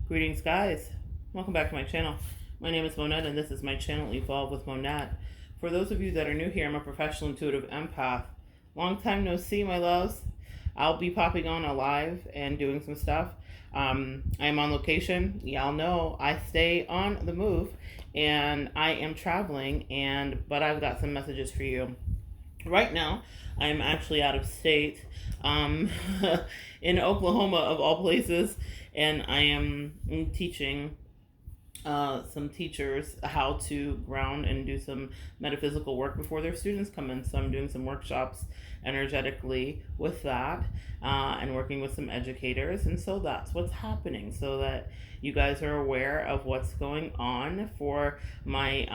Greetings, guys. Welcome back to my channel. My name is Monette, and this is my channel, Evolve with Monette. For those of you that are new here, I'm a professional intuitive empath. Long time no see, my loves. I'll be popping on a live and doing some stuff. I am on location. Y'all know I stay on the move, and I am traveling. But I've got some messages for you. Right now, I am actually out of state, um, in Oklahoma, of all places, and I am teaching some teachers how to ground and do some metaphysical work before their students come in. So I'm doing some workshops energetically with that, and working with some educators. And so that's what's happening, so that you guys are aware of what's going on for my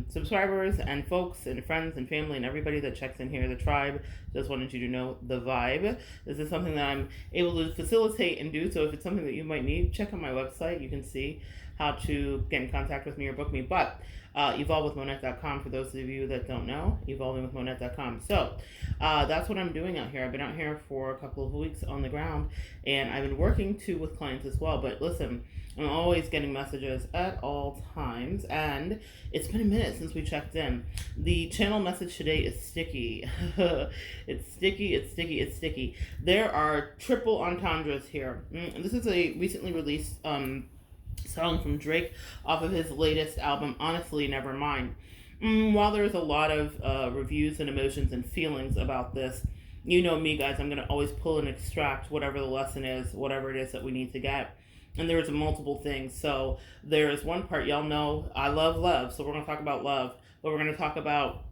subscribers and folks and friends and family and everybody that checks in here. The tribe just wanted you to know the vibe. This is something that I'm able to facilitate and do. So if it's something that you might need, check out my website. You can see how to get in contact with me or book me. But evolvewithmonette.com, for those of you that don't know, evolvingwithmonette.com. So that's what I'm doing out here. I've been out here for a couple of weeks on the ground, and I've been working too with clients as well. But listen, I'm always getting messages at all times, and it's been a minute since we checked in. The channel message today is sticky. It's sticky, it's sticky, it's sticky. There are triple entendres here. This is a recently released song from Drake off of his latest album, Honestly Nevermind. While there's a lot of reviews and emotions and feelings about this, you know me, guys, I'm going to always pull and extract whatever the lesson is, whatever it is that we need to get. And there's multiple things. So there's one part, y'all know I love love, so we're going to talk about love, but we're going to talk about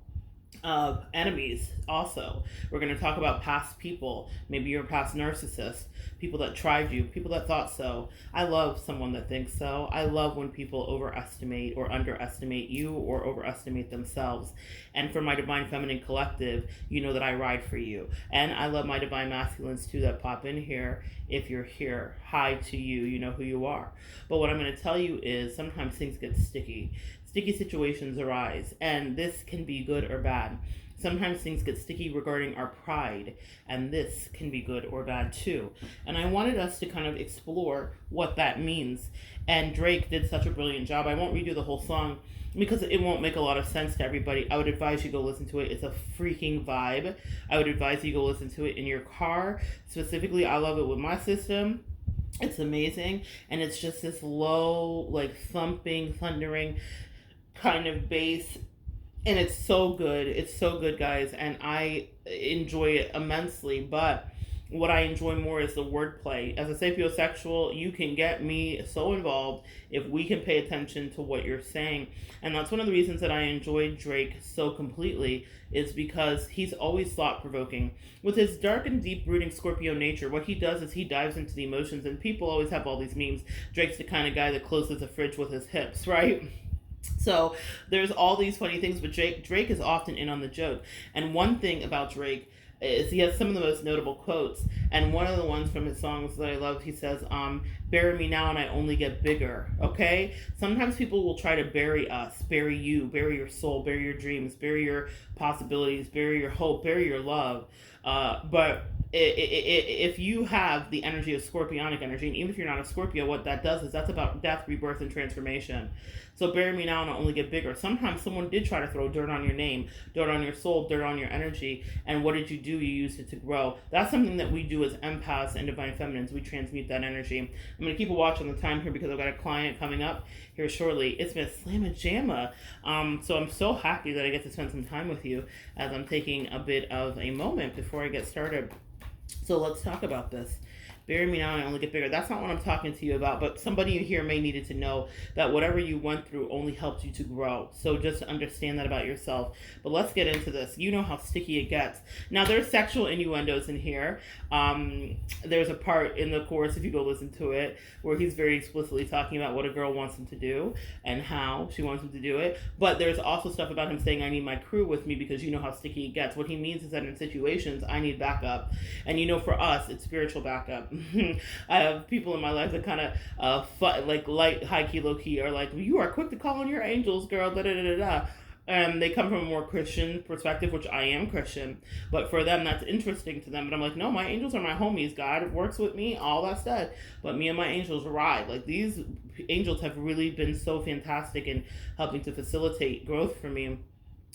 enemies also. We're going to talk about past people. Maybe you're a past narcissist, people that tried you, people that thought so. I love someone that thinks so. I love when people overestimate or underestimate you or overestimate themselves. And for my Divine Feminine Collective, you know that I ride for you. And I love my Divine Masculines too that pop in here. If you're here, hi to you. You know who you are. But what I'm going to tell you is sometimes things get sticky. Sticky situations arise, and this can be good or bad. Sometimes things get sticky regarding our pride, and this can be good or bad too. And I wanted us to kind of explore what that means. And Drake did such a brilliant job. I won't redo the whole song because it won't make a lot of sense to everybody. I would advise you go listen to it. It's a freaking vibe. I would advise you go listen to it in your car. Specifically, I love it with my system. It's amazing. And it's just this low, like thumping, thundering kind of bass, and it's so good. It's so good, guys, and I enjoy it immensely. But what I enjoy more is the wordplay. As a sapiosexual, you can get me so involved if we can pay attention to what you're saying. And that's one of the reasons that I enjoy Drake so completely, is because he's always thought-provoking. With his dark and deep-rooting Scorpio nature, what he does is he dives into the emotions, and people always have all these memes. Drake's the kind of guy that closes a fridge with his hips, right? So there's all these funny things, but Drake is often in on the joke. And one thing about Drake is he has some of the most notable quotes. And one of the ones from his songs that I love, he says, bury me now and I only get bigger. Okay? Sometimes people will try to bury us, bury you, bury your soul, bury your dreams, bury your possibilities, bury your hope, bury your love. But if you have the energy of Scorpionic energy, and even if you're not a Scorpio, what that does is that's about death, rebirth, and transformation. So bury me now and I'll only get bigger. Sometimes someone did try to throw dirt on your name, dirt on your soul, dirt on your energy, and what did you do? You used it to grow. That's something that we do as empaths and Divine Feminines. We transmute that energy. I'm going to keep a watch on the time here because I've got a client coming up here shortly. It's been slamma jamma. So I'm so happy that I get to spend some time with you as I'm taking a bit of a moment before I get started. So let's talk about this. Bury me now and I only get bigger. That's not what I'm talking to you about, but somebody here may need to know that whatever you went through only helped you to grow. So just understand that about yourself. But let's get into this. You know how sticky it gets. Now, there's sexual innuendos in here. There's a part in the chorus, if you go listen to it, where he's very explicitly talking about what a girl wants him to do and how she wants him to do it. But there's also stuff about him saying, I need my crew with me because you know how sticky it gets. What he means is that in situations, I need backup. And you know, for us, it's spiritual backup. I have people in my life that kind of like light, high key, low key are like, you are quick to call on your angels, girl, da da da da da. They come from a more Christian perspective, which I am Christian, but for them that's interesting to them. But I'm like, no, my angels are my homies. God works with me, all that stuff. But me and my angels ride. Like these angels have really been so fantastic in helping to facilitate growth for me.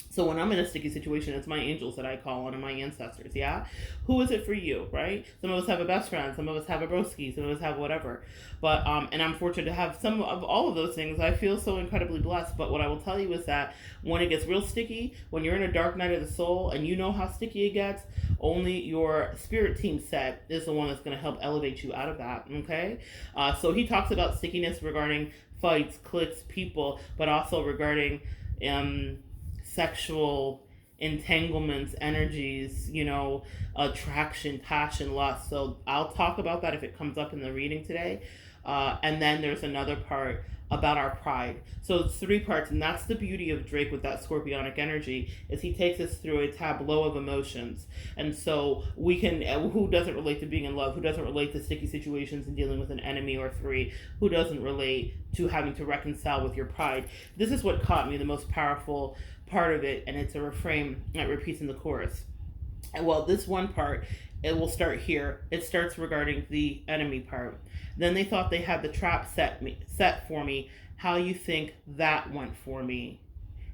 So when I'm in a sticky situation, it's my angels that I call on and my ancestors, yeah? Who is it for you, right? Some of us have a best friend, some of us have a broski, some of us have whatever. But, and I'm fortunate to have some of all of those things. I feel so incredibly blessed. But what I will tell you is that when it gets real sticky, when you're in a dark night of the soul and you know how sticky it gets, only your spirit team set is the one that's going to help elevate you out of that, okay? So he talks about stickiness regarding fights, cliques, people, but also regarding, sexual entanglements, energies, attraction, passion, lust. So I'll talk about that if it comes up in the reading today. And then there's another part about our pride. So it's three parts, and that's the beauty of Drake with that scorpionic energy, is he takes us through a tableau of emotions. And so we can, who doesn't relate to being in love? Who doesn't relate to sticky situations and dealing with an enemy or three? Who doesn't relate to having to reconcile with your pride? This is what caught me the most powerful part of it, and it's a refrain that repeats in the chorus. And well, this one part, it will start here. It starts regarding the enemy part. Then they thought they had the trap set for me. How you think that went for me?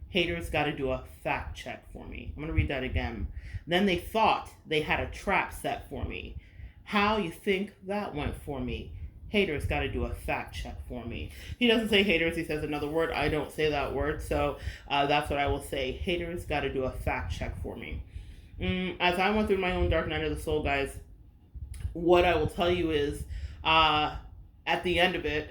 Haters got to do a fact check for me. I'm going to read that again. Then they thought they had a trap set for me. How you think that went for me? Haters got to do a fact check for me. He doesn't say haters, he says another word. I don't say that word, so that's what I will say. Haters got to do a fact check for me. As I went through my own dark night of the soul, guys, what I will tell you is, at the end of it,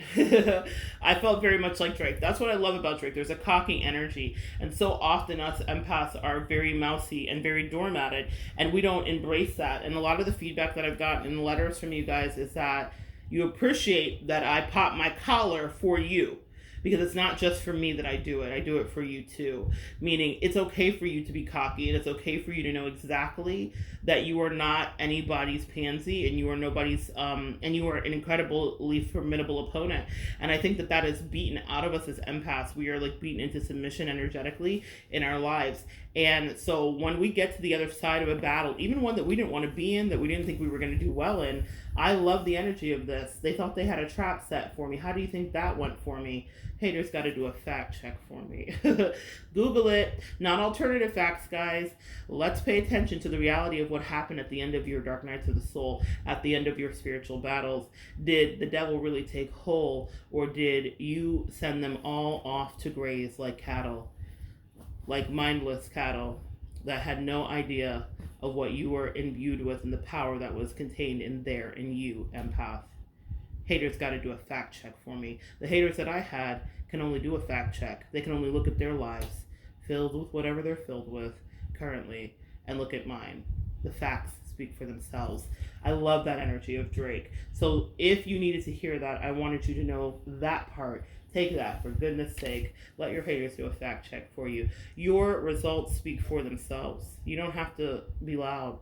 I felt very much like Drake. That's what I love about Drake. There's a cocky energy. And so often us empaths are very mousy and very doormatted, and we don't embrace that. And a lot of the feedback that I've gotten in letters from you guys is that you appreciate that I pop my collar for you. Because it's not just for me that I do it for you too. Meaning it's okay for you to be cocky, and it's okay for you to know exactly that you are not anybody's pansy, and you are nobody's, and you are an incredibly formidable opponent. And I think that that is beaten out of us as empaths. We are like beaten into submission energetically in our lives. And so when we get to the other side of a battle, even one that we didn't want to be in, that we didn't think we were going to do well in, I love the energy of this. They thought they had a trap set for me. How do you think that went for me? Haters got to do a fact check for me. Google it. Not alternative facts, guys. Let's pay attention to the reality of what happened at the end of your dark nights of the soul, at the end of your spiritual battles. Did the devil really take hold, or did you send them all off to graze like cattle, like mindless cattle that had no idea of what you were imbued with and the power that was contained in you, empath? Haters got to do a fact check for me. The haters that I had can only do a fact check. They can only look at their lives, filled with whatever they're filled with currently, and look at mine. The facts speak for themselves. I love that energy of Drake. So if you needed to hear that, I wanted you to know that part. Take that, for goodness sake. Let your haters do a fact check for you. Your results speak for themselves. You don't have to be loud.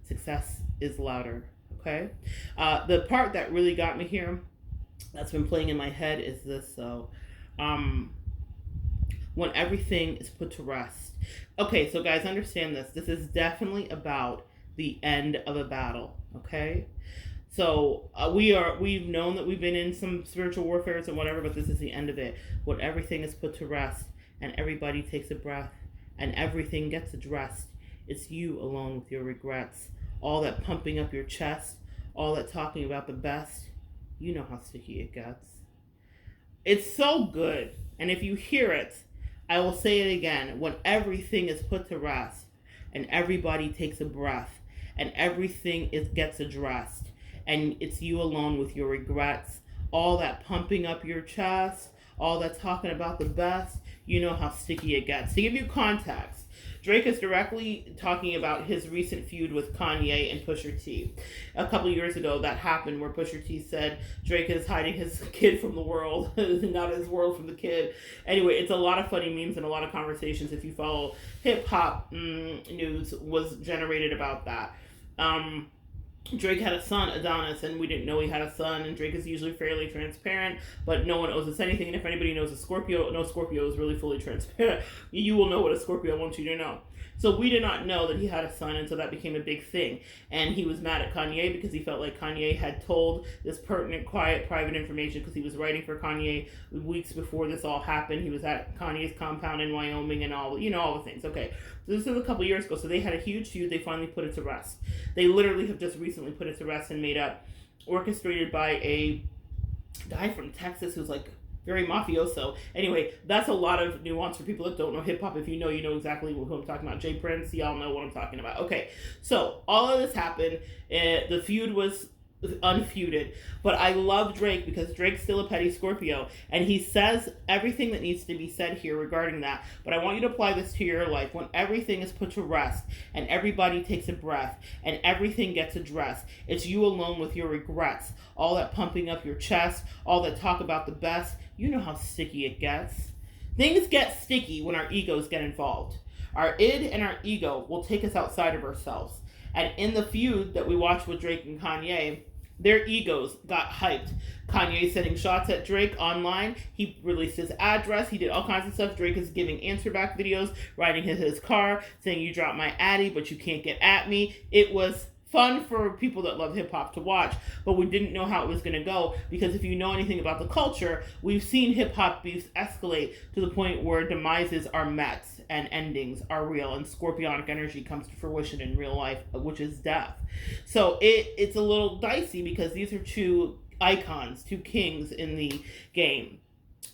Success is louder. Okay? The part that really got me here, that's been playing in my head, is this. So, when everything is put to rest. Okay, so guys, understand this. This is definitely about the end of a battle. Okay? So we've known that we've been in some spiritual warfares and whatever, but this is the end of it. When everything is put to rest and everybody takes a breath and everything gets addressed, it's you alone with your regrets. All that pumping up your chest, all that talking about the best, you know how sticky it gets. It's so good. And if you hear it, I will say it again. When everything is put to rest and everybody takes a breath and everything gets addressed, and it's you alone with your regrets, all that pumping up your chest, all that talking about the best, you know how sticky it gets. To give you context, Drake is directly talking about his recent feud with Kanye and Pusha T. A couple years ago, that happened where Pusha T said Drake is hiding his kid from the world, not his world from the kid. Anyway, it's a lot of funny memes and a lot of conversations. If you follow hip-hop news, was generated about that. Drake had a son, Adonis, and we didn't know he had a son. And Drake is usually fairly transparent, but no one owes us anything. And if anybody knows a Scorpio, no Scorpio is really fully transparent. You will know what a Scorpio wants you to know. So we did not know that he had a son, and so that became a big thing. And he was mad at Kanye because he felt like Kanye had told this pertinent, quiet, private information because he was writing for Kanye weeks before this all happened. He was at Kanye's compound in Wyoming and all, all the things. Okay, so this was a couple years ago. So they had a huge feud. They finally put it to rest. They literally have just recently put it to rest and made up, orchestrated by a guy from Texas who's like very mafioso. Anyway, that's a lot of nuance for people that don't know hip hop. If you know, you know exactly who I'm talking about. Jay Prince, y'all know what I'm talking about. Okay, so all of this happened. The feud was unfeuded, but I love Drake because Drake's still a petty Scorpio, and he says everything that needs to be said here regarding that. But I want you to apply this to your life. When everything is put to rest and everybody takes a breath and everything gets addressed, it's you alone with your regrets, all that pumping up your chest, all that talk about the best. You know how sticky it gets. Things get sticky when our egos get involved. Our id and our ego will take us outside of ourselves. And in the feud that we watched with Drake and Kanye, their egos got hyped. Kanye sending shots at Drake online. He released his address. He did all kinds of stuff. Drake is giving answer back videos, riding his car, saying, "You dropped my addy, but you can't get at me." It was fun for people that love hip hop to watch, but we didn't know how it was going to go because if you know anything about the culture, we've seen hip hop beefs escalate to the point where demises are met and endings are real, and scorpionic energy comes to fruition in real life, which is death. So it's a little dicey because these are two icons, two kings in the game.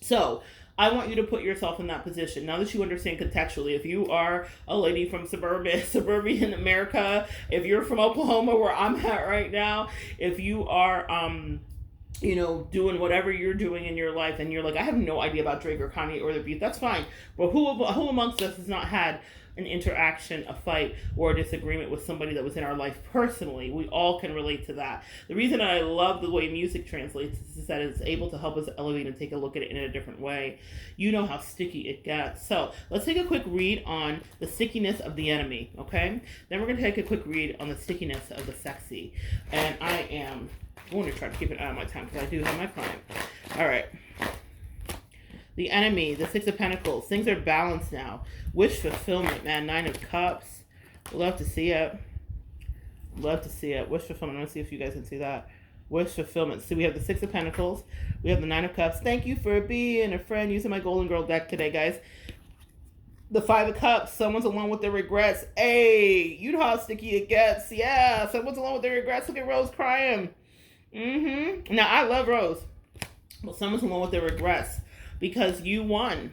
So I want you to put yourself in that position. Now that you understand contextually, if you are a lady from suburban America, if you're from Oklahoma where I'm at right now, if you are doing whatever you're doing in your life and you're like, I have no idea about Drake or Kanye or the beef, that's fine. But who amongst us has not had an interaction, a fight, or a disagreement with somebody that was in our life personally? We all can relate to that. The reason I love the way music translates is that it's able to help us elevate and take a look at it in a different way. You know how sticky it gets. So let's take a quick read on the stickiness of the enemy, okay? Then we're going to take a quick read on the stickiness of the sexy. And I'm going to try to keep an eye on my time because I do have my client. All right. The enemy, the Six of Pentacles. Things are balanced now. Wish fulfillment, man. Nine of Cups. Love to see it. Love to see it. Wish fulfillment. Let's see if you guys can see that. Wish fulfillment. See, we have the Six of Pentacles. We have the Nine of Cups. Thank you for being a friend using my Golden Girl deck today, guys. The Five of Cups. Someone's alone with their regrets. Hey, you know how sticky it gets. Yeah, someone's alone with their regrets. Look at Rose crying. Now, I love Rose. But someone's alone with their regrets. Because you won,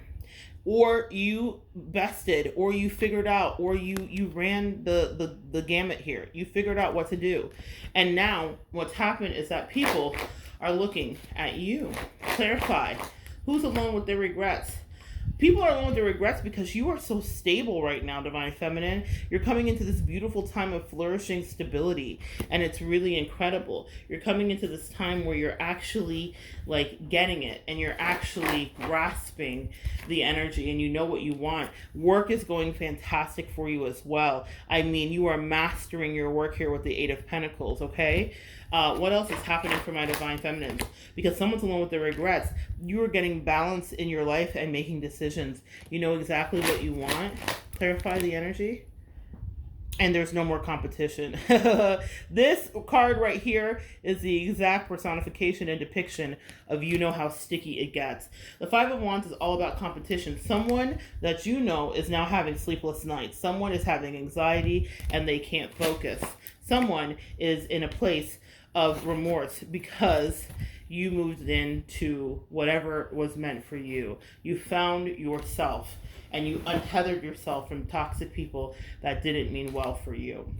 or you bested, or you figured out, or you ran the gamut here. You figured out what to do. And now what's happened is that people are looking at you. Clarify. Who's alone with their regrets? People are alone with their regrets because you are so stable right now, Divine Feminine. You're coming into this beautiful time of flourishing stability, and it's really incredible. You're coming into this time where you're actually like getting it, and you're actually grasping the energy, and you know what you want. Work is going fantastic for you as well. I mean, you are mastering your work here with the Eight of Pentacles, okay? What else is happening for my Divine Feminines? Because someone's alone with their regrets. You are getting balance in your life and making decisions. You know exactly what you want. Clarify the energy. And there's no more competition. This card right here is the exact personification and depiction of you know how sticky it gets. The Five of Wands is all about competition. Someone that you know is now having sleepless nights. Someone is having anxiety and they can't focus. Someone is in a place of remorse because you moved into whatever was meant for you. You found yourself and you untethered yourself from toxic people that didn't mean well for you.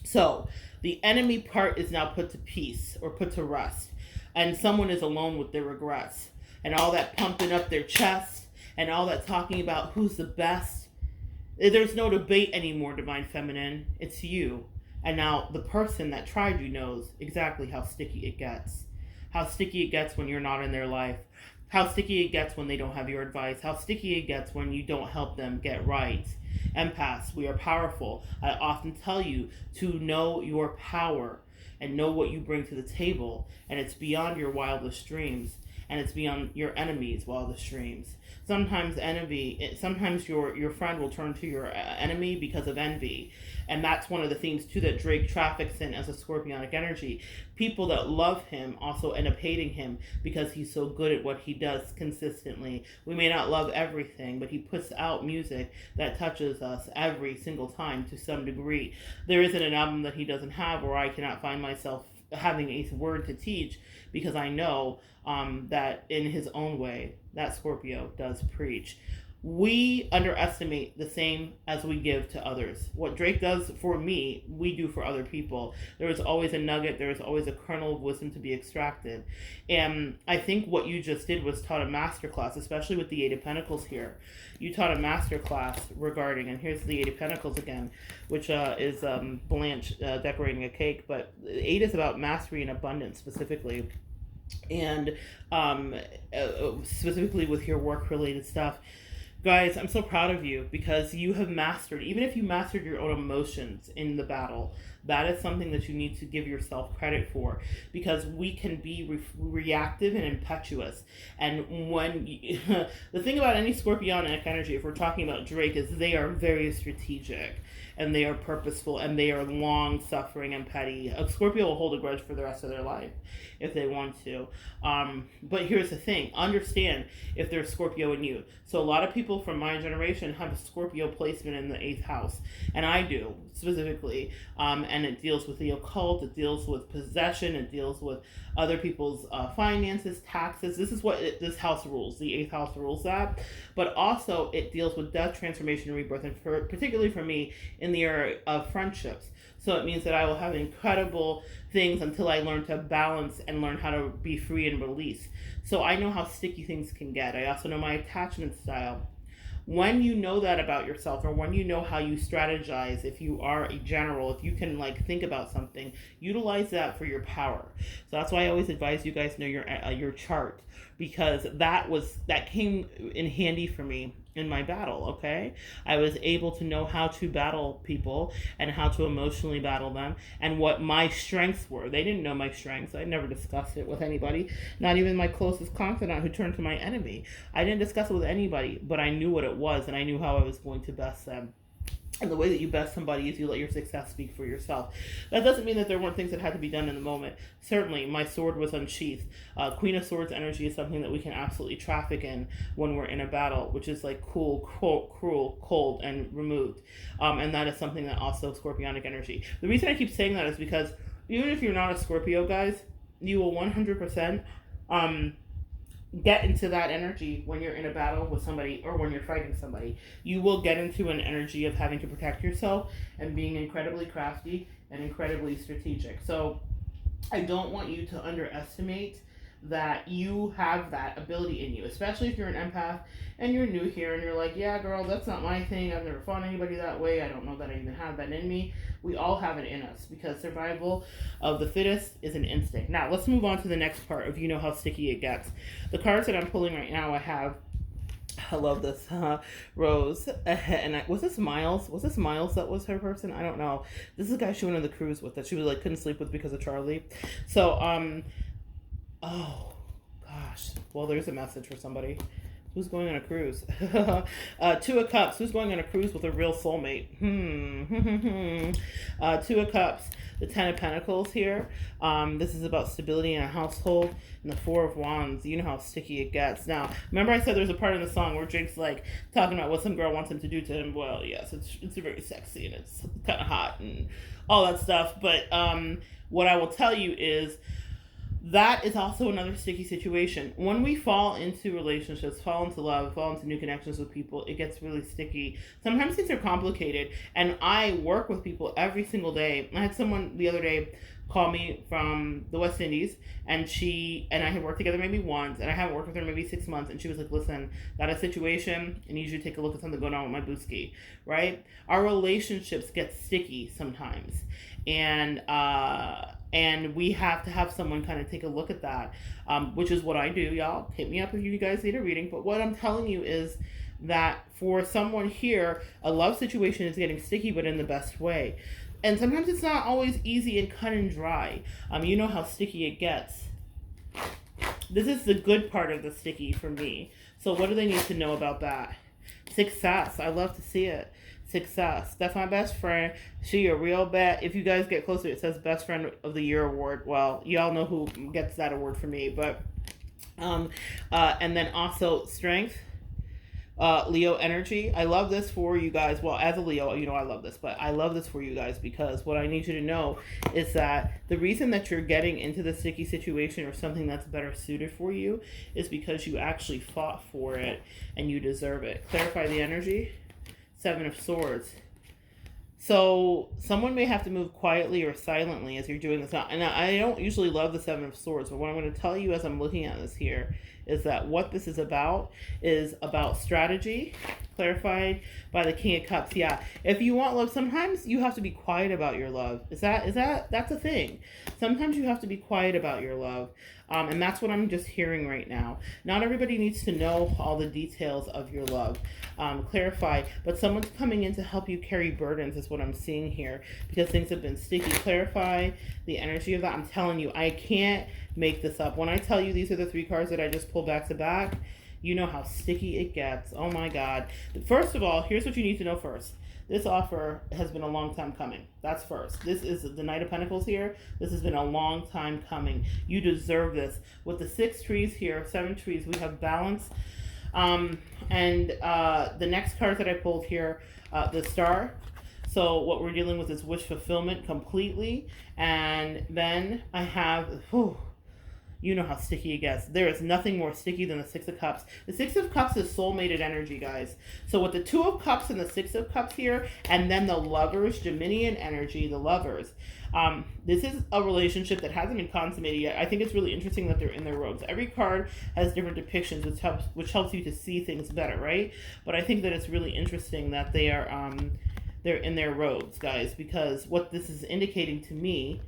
So the enemy part is now put to peace or put to rest, and someone is alone with their regrets and all that pumping up their chest and all that talking about who's the best. There's no debate anymore, Divine Feminine. It's you. And now the person that tried you knows exactly how sticky it gets. How sticky it gets when you're not in their life. How sticky it gets when they don't have your advice. How sticky it gets when you don't help them get right. Empaths, we are powerful. I often tell you to know your power. and know what you bring to the table, and it's beyond your wildest dreams, and it's beyond your enemy's wildest dreams. Sometimes your friend will turn to your enemy because of envy, and that's one of the themes too that Drake traffics in as a scorpionic energy. People that love him also end up hating him because he's so good at what he does consistently. We may not love everything, but he puts out music that touches us every single time to some degree. There isn't an album that he doesn't have where I cannot find myself having a word to teach, because I know that in his own way, that Scorpio does preach. We underestimate the same as we give to others. What Drake does for me, we do for other people. There is always a nugget, there is always a kernel of wisdom to be extracted. And I think what you just did was taught a masterclass, especially with the Eight of Pentacles here. You taught a masterclass regarding, and here's the Eight of Pentacles again, which is Blanche decorating a cake, but the Eight is about mastery and abundance specifically. And specifically with your work related stuff. Guys, I'm so proud of you because you have mastered, even if you mastered your own emotions in the battle, that is something that you need to give yourself credit for, because we can be reactive and impetuous. And when the thing about any scorpionic energy, if we're talking about Drake, is they are very strategic and they are purposeful and they are long suffering and petty. A Scorpio will hold a grudge for the rest of their life if they want to. But here's the thing, understand if there's Scorpio in you. So a lot of people from my generation have a Scorpio placement in the 8th house, and I do specifically. And it deals with the occult, it deals with possession, it deals with other people's finances, taxes. This is what this house rules. The 8th house rules that. But also it deals with death, transformation, and rebirth, and particularly for me in the area of friendships. So it means that I will have incredible things until I learn to balance and learn how to be free and release. So I know how sticky things can get. I also know my attachment style. When you know that about yourself, or when you know how you strategize, if you are a general, if you can think about something, utilize that for your power. So that's why I always advise you guys know your chart, because that came in handy for me in my battle. Okay, I was able to know how to battle people and how to emotionally battle them, and what my strengths were. They didn't know my strengths. I never discussed it with anybody, not even my closest confidant who turned to my enemy. I didn't discuss it with anybody, but I knew what it was, and I knew how I was going to best them. And the way that you best somebody is you let your success speak for yourself. That doesn't mean that there weren't things that had to be done in the moment. Certainly, my sword was unsheathed. Queen of Swords energy is something that we can absolutely traffic in when we're in a battle, which is cool, cruel, cold, and removed. And that is something that also scorpionic energy. The reason I keep saying that is because even if you're not a Scorpio, guys, you will 100% get into that energy when you're in a battle with somebody or when you're fighting somebody. You will get into an energy of having to protect yourself and being incredibly crafty and incredibly strategic. So I don't want you to underestimate that you have that ability in you, especially if you're an empath and you're new here and you're like, yeah, girl, that's not my thing. I've never fought anybody that way. I don't know that I even have that in me. We all have it in us, because survival of the fittest is an instinct. Now, let's move on to the next part of how sticky it gets. The cards that I'm pulling right now, I love this Rose. And was this Miles? Was this Miles that was her person? I don't know. This is a guy she went on the cruise with that she was couldn't sleep with because of Charlie. So, oh, gosh. Well, there's a message for somebody. Who's going on a cruise? Two of Cups. Who's going on a cruise with a real soulmate? Two of Cups. The Ten of Pentacles here. This is about stability in a household. And the Four of Wands. You know how sticky it gets. Now, remember I said there's a part in the song where Jake's talking about what some girl wants him to do to him. Well, yes, it's very sexy and it's kind of hot and all that stuff. But what I will tell you is, that is also another sticky situation. When we fall into relationships, fall into love, fall into new connections with people, it gets really sticky. Sometimes things are complicated, and I work with people every single day. I had someone the other day call me from the West Indies, and she and I had worked together maybe once, and I haven't worked with her maybe 6 months, and she was like, listen, got a situation, I need you to take a look at something going on with my booski, right? Our relationships get sticky sometimes, and we have to have someone kind of take a look at that, which is what I do, y'all. Hit me up if you guys need a reading. But what I'm telling you is that for someone here, a love situation is getting sticky, but in the best way. And sometimes it's not always easy and cut and dry. You know how sticky it gets. This is the good part of the sticky for me. So what do they need to know about that? Success. I love to see it. Success. That's my best friend. She a real bad. If you guys get closer, it says Best Friend of the Year award. Well, y'all know who gets that award for me. But and then also strength. Leo energy. I love this for you guys. Well, as a Leo, you know I love this, but I love this for you guys because what I need you to know is that the reason that you're getting into the sticky situation or something that's better suited for you is because you actually fought for it and you deserve it. Clarify the energy. 7 of Swords. So someone may have to move quietly or silently as you're doing this now. And I don't usually love the 7 of Swords, but what I'm going to tell you as I'm looking at this here is that what this is about strategy, clarified by the King of Cups. Yeah, if you want love, sometimes you have to be quiet about your love. That's a thing. Sometimes you have to be quiet about your love. And that's what I'm just hearing right now. Not everybody needs to know all the details of your love. Clarify, but someone's coming in to help you carry burdens is what I'm seeing here because things have been sticky. Clarify the energy of that. I'm telling you, I can't make this up. When I tell you these are the 3 cards that I just pulled back to back, you know how sticky it gets. Oh my God. First of all, here's what you need to know first. This offer has been a long time coming. That's first. This is the Knight of Pentacles here. This has been a long time coming. You deserve this. With the 6 trees here, 7 trees, we have balance. And the next card that I pulled here, the Star. So what we're dealing with is wish fulfillment completely. And then I have... you know how sticky it gets. There is nothing more sticky than the 6 of Cups. The 6 of Cups is soulmated energy, guys. So with the 2 of Cups and the 6 of Cups here, and then the Lovers, Geminian energy, the Lovers. This is a relationship that hasn't been consummated yet. I think it's really interesting that they're in their robes. Every card has different depictions, which helps you to see things better, right? But I think that it's really interesting that they are they're in their robes, guys, because what this is indicating to me...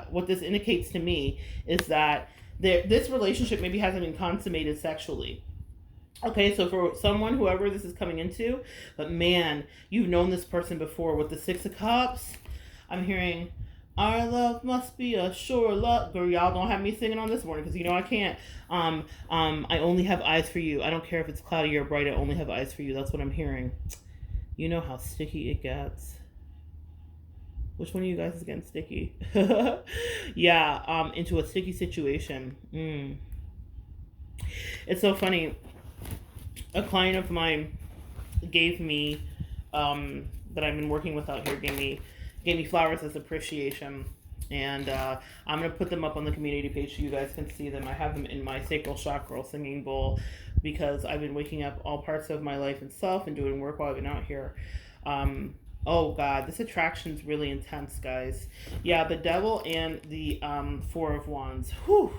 what this indicates to me is that this relationship maybe hasn't been consummated sexually. Okay, so for someone, whoever this is coming into, but man, you've known this person before. With the 6 of Cups, I'm hearing, our love must be a sure love. Girl, y'all don't have me singing on this morning because you know I can't. I only have eyes for you. I don't care if it's cloudy or bright. I only have eyes for you. That's what I'm hearing. You know how sticky it gets. Which one of you guys is getting sticky? Yeah, into a sticky situation. It's so funny. A client of mine gave me, that I've been working with out here, gave me flowers as appreciation. And I'm going to put them up on the community page so you guys can see them. I have them in my sacral chakra singing bowl because I've been waking up all parts of my life and self and doing work while I've been out here. Oh God, this attraction's really intense, guys. Yeah, the Devil and the 4 of Wands. Whew.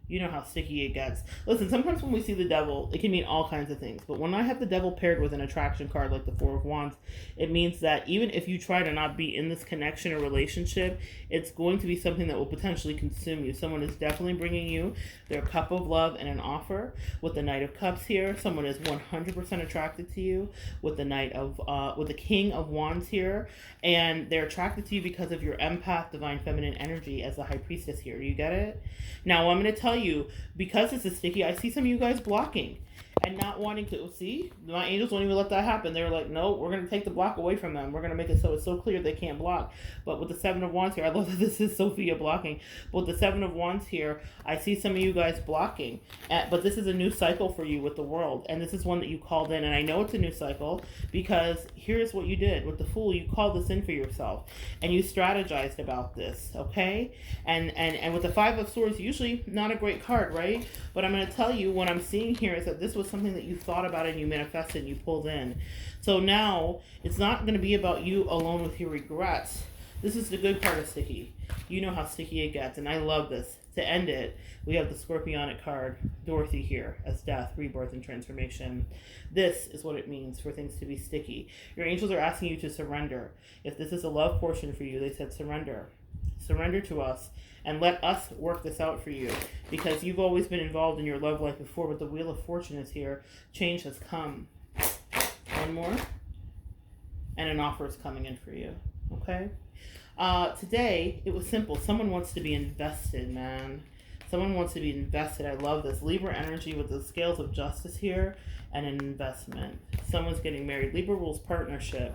You know how sticky it gets. Listen, sometimes when we see the Devil, it can mean all kinds of things. But when I have the Devil paired with an attraction card like the 4 of Wands, it means that even if you try to not be in this connection or relationship, it's going to be something that will potentially consume you. Someone is definitely bringing you their cup of love and an offer. With the Knight of Cups here, someone is 100% attracted to you. With the with the King of Wands here, and they're attracted to you because of your empath, divine feminine energy as the High Priestess here. Do you get it? Now, I'm going to tell you, because this is sticky, I see some of you guys blocking and not wanting to. See, my angels won't even let that happen. They're like, no, we're going to take the block away from them. We're going to make it so it's so clear they can't block. But with the 7 of Wands here, I love that this is Sophia blocking. But with the 7 of Wands here, I see some of you guys blocking. But this is a new cycle for you with the world. And this is one that you called in. And I know it's a new cycle because here's what you did. With the Fool, you called this in for yourself. And you strategized about this, okay? And with the 5 of Swords, usually not a great card, right? But I'm going to tell you, what I'm seeing here is that this was something that you thought about and you manifested and you pulled in. So now it's not going to be about you alone with your regrets. This is the good part of sticky. You know how sticky it gets, and I love this. To end it, we have the Scorpionic card, Dorothy here, as death, rebirth, and transformation. This is what it means for things to be sticky. Your angels are asking you to surrender. If this is a love portion for you, they said surrender. Surrender to us and let us work this out for you, because you've always been involved in your love life before, but the Wheel of Fortune is here. Change has come. One more. and an offer is coming in for you. Okay? Today, it was simple. Someone wants to be invested, man. Someone wants to be invested. I love this. Libra energy with the scales of justice here and an investment. Someone's getting married. Libra rules partnership.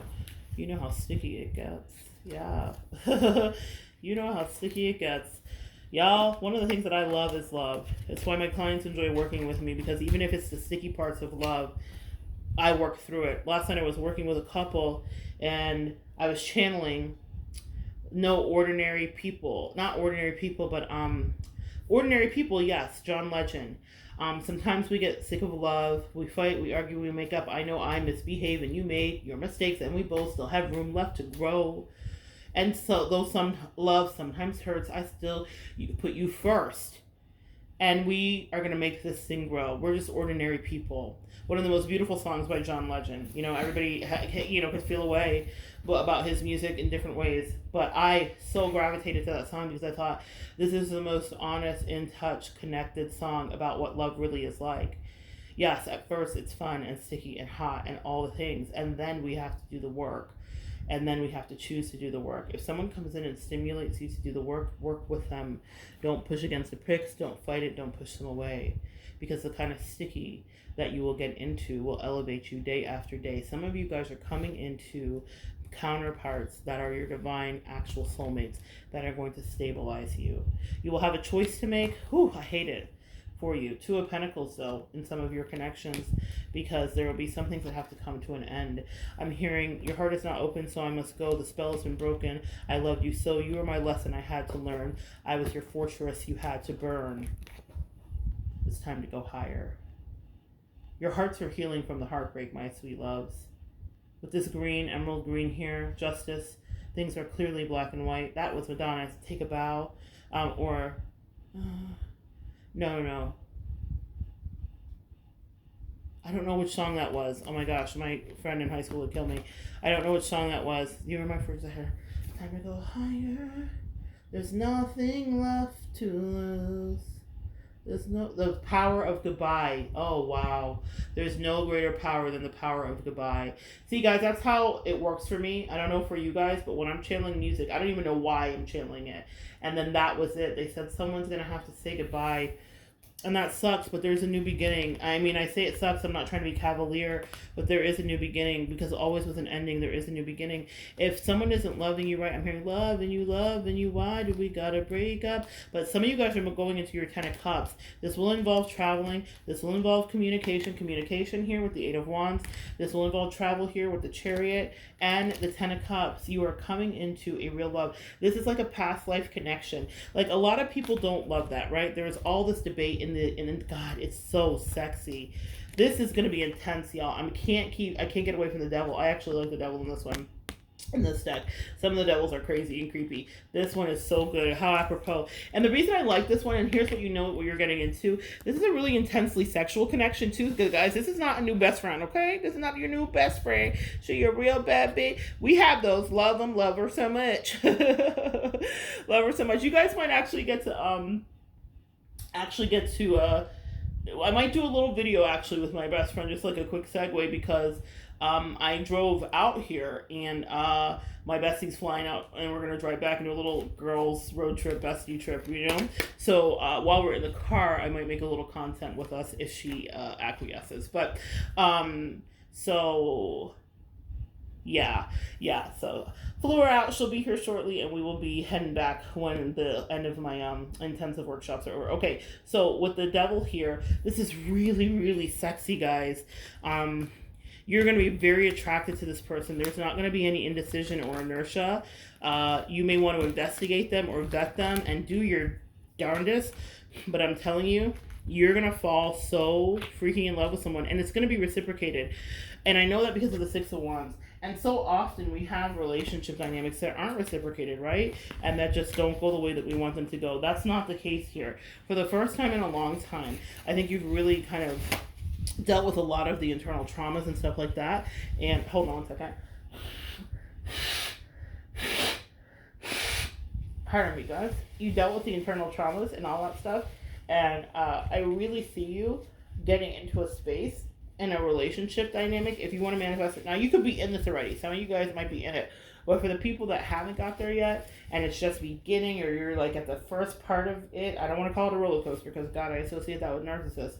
You know how sticky it gets. Yeah. You know how sticky it gets. Y'all, one of the things that I love is love. It's why my clients enjoy working with me, because even if it's the sticky parts of love, I work through it. Last night I was working with a couple and I was channeling no ordinary people. Not ordinary people, but ordinary people, yes, John Legend. Sometimes we get sick of love, we fight, we argue, we make up. I know I misbehave and you made your mistakes and we both still have room left to grow. And so, though some love sometimes hurts, I still put you first. And we are going to make this thing grow. We're just ordinary people. One of the most beautiful songs by John Legend. You know, everybody, could feel a way about his music in different ways. But I so gravitated to that song because I thought this is the most honest, in touch, connected song about what love really is like. Yes, at first it's fun and sticky and hot and all the things. And then we have to do the work. And then we have to choose to do the work. If someone comes in and stimulates you to do the work, work with them. Don't push against the pricks. Don't fight it. Don't push them away. Because the kind of sticky that you will get into will elevate you day after day. Some of you guys are coming into counterparts that are your divine actual soulmates that are going to stabilize you. You will have a choice to make. Whew, I hate it for you. Two of Pentacles, though, in some of your connections, because there will be some things that have to come to an end. I'm hearing your heart is not open, so I must go. The spell has been broken. I loved you so. You were my lesson I had to learn. I was your fortress you had to burn. It's time to go higher. Your hearts are healing from the heartbreak, my sweet loves. With this green, emerald green here, justice, things are clearly black and white. That was Madonna. Take a bow. No. I don't know which song that was. Oh my gosh, my friend in high school would kill me. I don't know which song that was. You were my first hair. Time to go higher. There's nothing left to lose. The power of goodbye. Oh, wow. There's no greater power than the power of goodbye. See, guys, that's how it works for me. I don't know for you guys, but when I'm channeling music, I don't even know why I'm channeling it. And then that was it. They said someone's going to have to say goodbye. And that sucks, but there's a new beginning. I mean, I say it sucks, I'm not trying to be cavalier, but there is a new beginning, because always with an ending, there is a new beginning. If someone isn't loving you right, I'm hearing love and you, why do we gotta break up? But some of you guys are going into your 10 of Cups. This will involve traveling. This will involve communication here with the 8 of Wands. This will involve travel here with the Chariot and the 10 of Cups. You are coming into a real love. This is like a past life connection. Like, a lot of people don't love that, right? There's all this debate in God, it's so sexy. This is gonna be intense, y'all. I can't get away from the devil. I actually like the devil in this one. In this deck, some of the devils are crazy and creepy. This one is so good. How apropos. And the reason I like this one, and here's what you know what you're getting into. This is a really intensely sexual connection too, guys. This is not a new best friend, okay? This is not your new best friend. So you're a real bad bitch. We have those. Love them. Love her so much. Love her so much. You guys might actually get to I might do a little video actually with my best friend, just like a quick segue, because I drove out here and my bestie's flying out and we're going to drive back into a little girls road trip, bestie trip, you know? So while we're in the car, I might make a little content with us if she acquiesces. But so flew her out. She'll be here shortly, and we will be heading back when the end of my intensive workshops are over. Okay, so with the devil here, this is really, really sexy, guys. You're going to be very attracted to this person. There's not going to be any indecision or inertia. You may want to investigate them or vet them and do your darndest, but I'm telling you, you're going to fall so freaking in love with someone, and it's going to be reciprocated. And I know that because of the 6 of Wands. And so often we have relationship dynamics that aren't reciprocated, right? And that just don't go the way that we want them to go. That's not the case here. For the first time in a long time, I think you've really kind of dealt with a lot of the internal traumas and stuff like that. And hold on one second. Pardon me, guys. You dealt with the internal traumas and all that stuff. And I really see you getting into a space in a relationship dynamic, if you want to manifest it now, you could be in this already. Some of you guys might be in it. But for the people that haven't got there yet, and it's just beginning, or you're like at the first part of it, I don't want to call it a roller coaster because, God, I associate that with narcissists.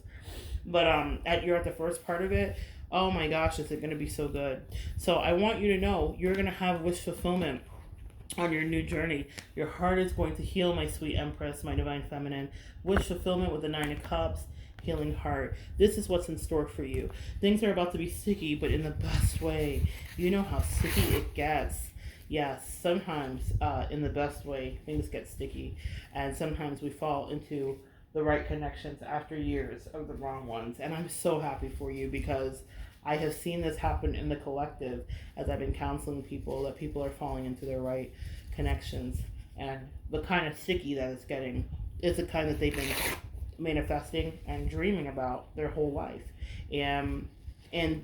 But you're at the first part of it. Oh my gosh, is it going to be so good? So I want you to know you're going to have wish fulfillment on your new journey. Your heart is going to heal, my sweet Empress, my divine feminine. Wish fulfillment with the 9 of Cups, healing heart. This is what's in store for you. Things are about to be sticky, but in the best way. You know how sticky it gets. Yes, sometimes in the best way, things get sticky. And sometimes we fall into the right connections after years of the wrong ones. And I'm so happy for you because I have seen this happen in the collective as I've been counseling people, that people are falling into their right connections. And the kind of sticky that it's getting is the kind that they've been manifesting and dreaming about their whole life. And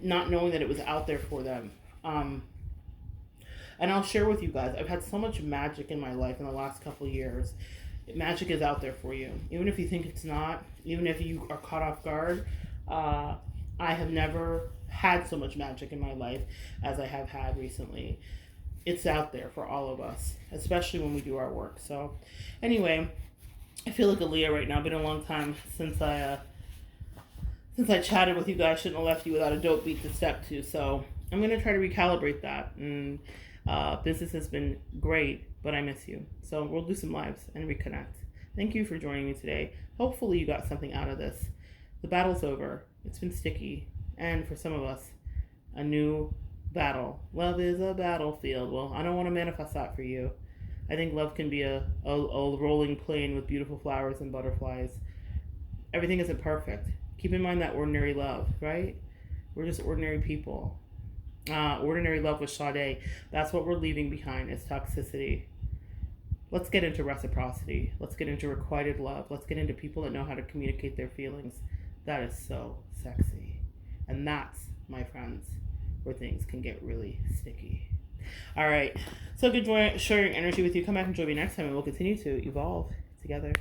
not knowing that it was out there for them. And I'll share with you guys, I've had so much magic in my life in the last couple of years. Magic is out there for you. Even if you think it's not, even if you are caught off guard, I have never had so much magic in my life as I have had recently. It's out there for all of us, especially when we do our work. So anyway, I feel like a Leo right now. It's been a long time since I chatted with you guys. Shouldn't have left you without a dope beat to step to. So I'm going to try to recalibrate that. And business has been great, but I miss you. So we'll do some lives and reconnect. Thank you for joining me today. Hopefully you got something out of this. The battle's over. It's been sticky. And for some of us, a new battle. Love is a battlefield. Well, I don't want to manifest that for you. I think love can be a rolling plain with beautiful flowers and butterflies. Everything isn't perfect. Keep in mind that ordinary love, right? We're just ordinary people. Ordinary love with Sade. That's what we're leaving behind is toxicity. Let's get into reciprocity. Let's get into requited love. Let's get into people that know how to communicate their feelings. That is so sexy. And that's, my friends, where things can get really sticky. All right. So good sharing energy with you. Come back and join me next time and we'll continue to evolve together.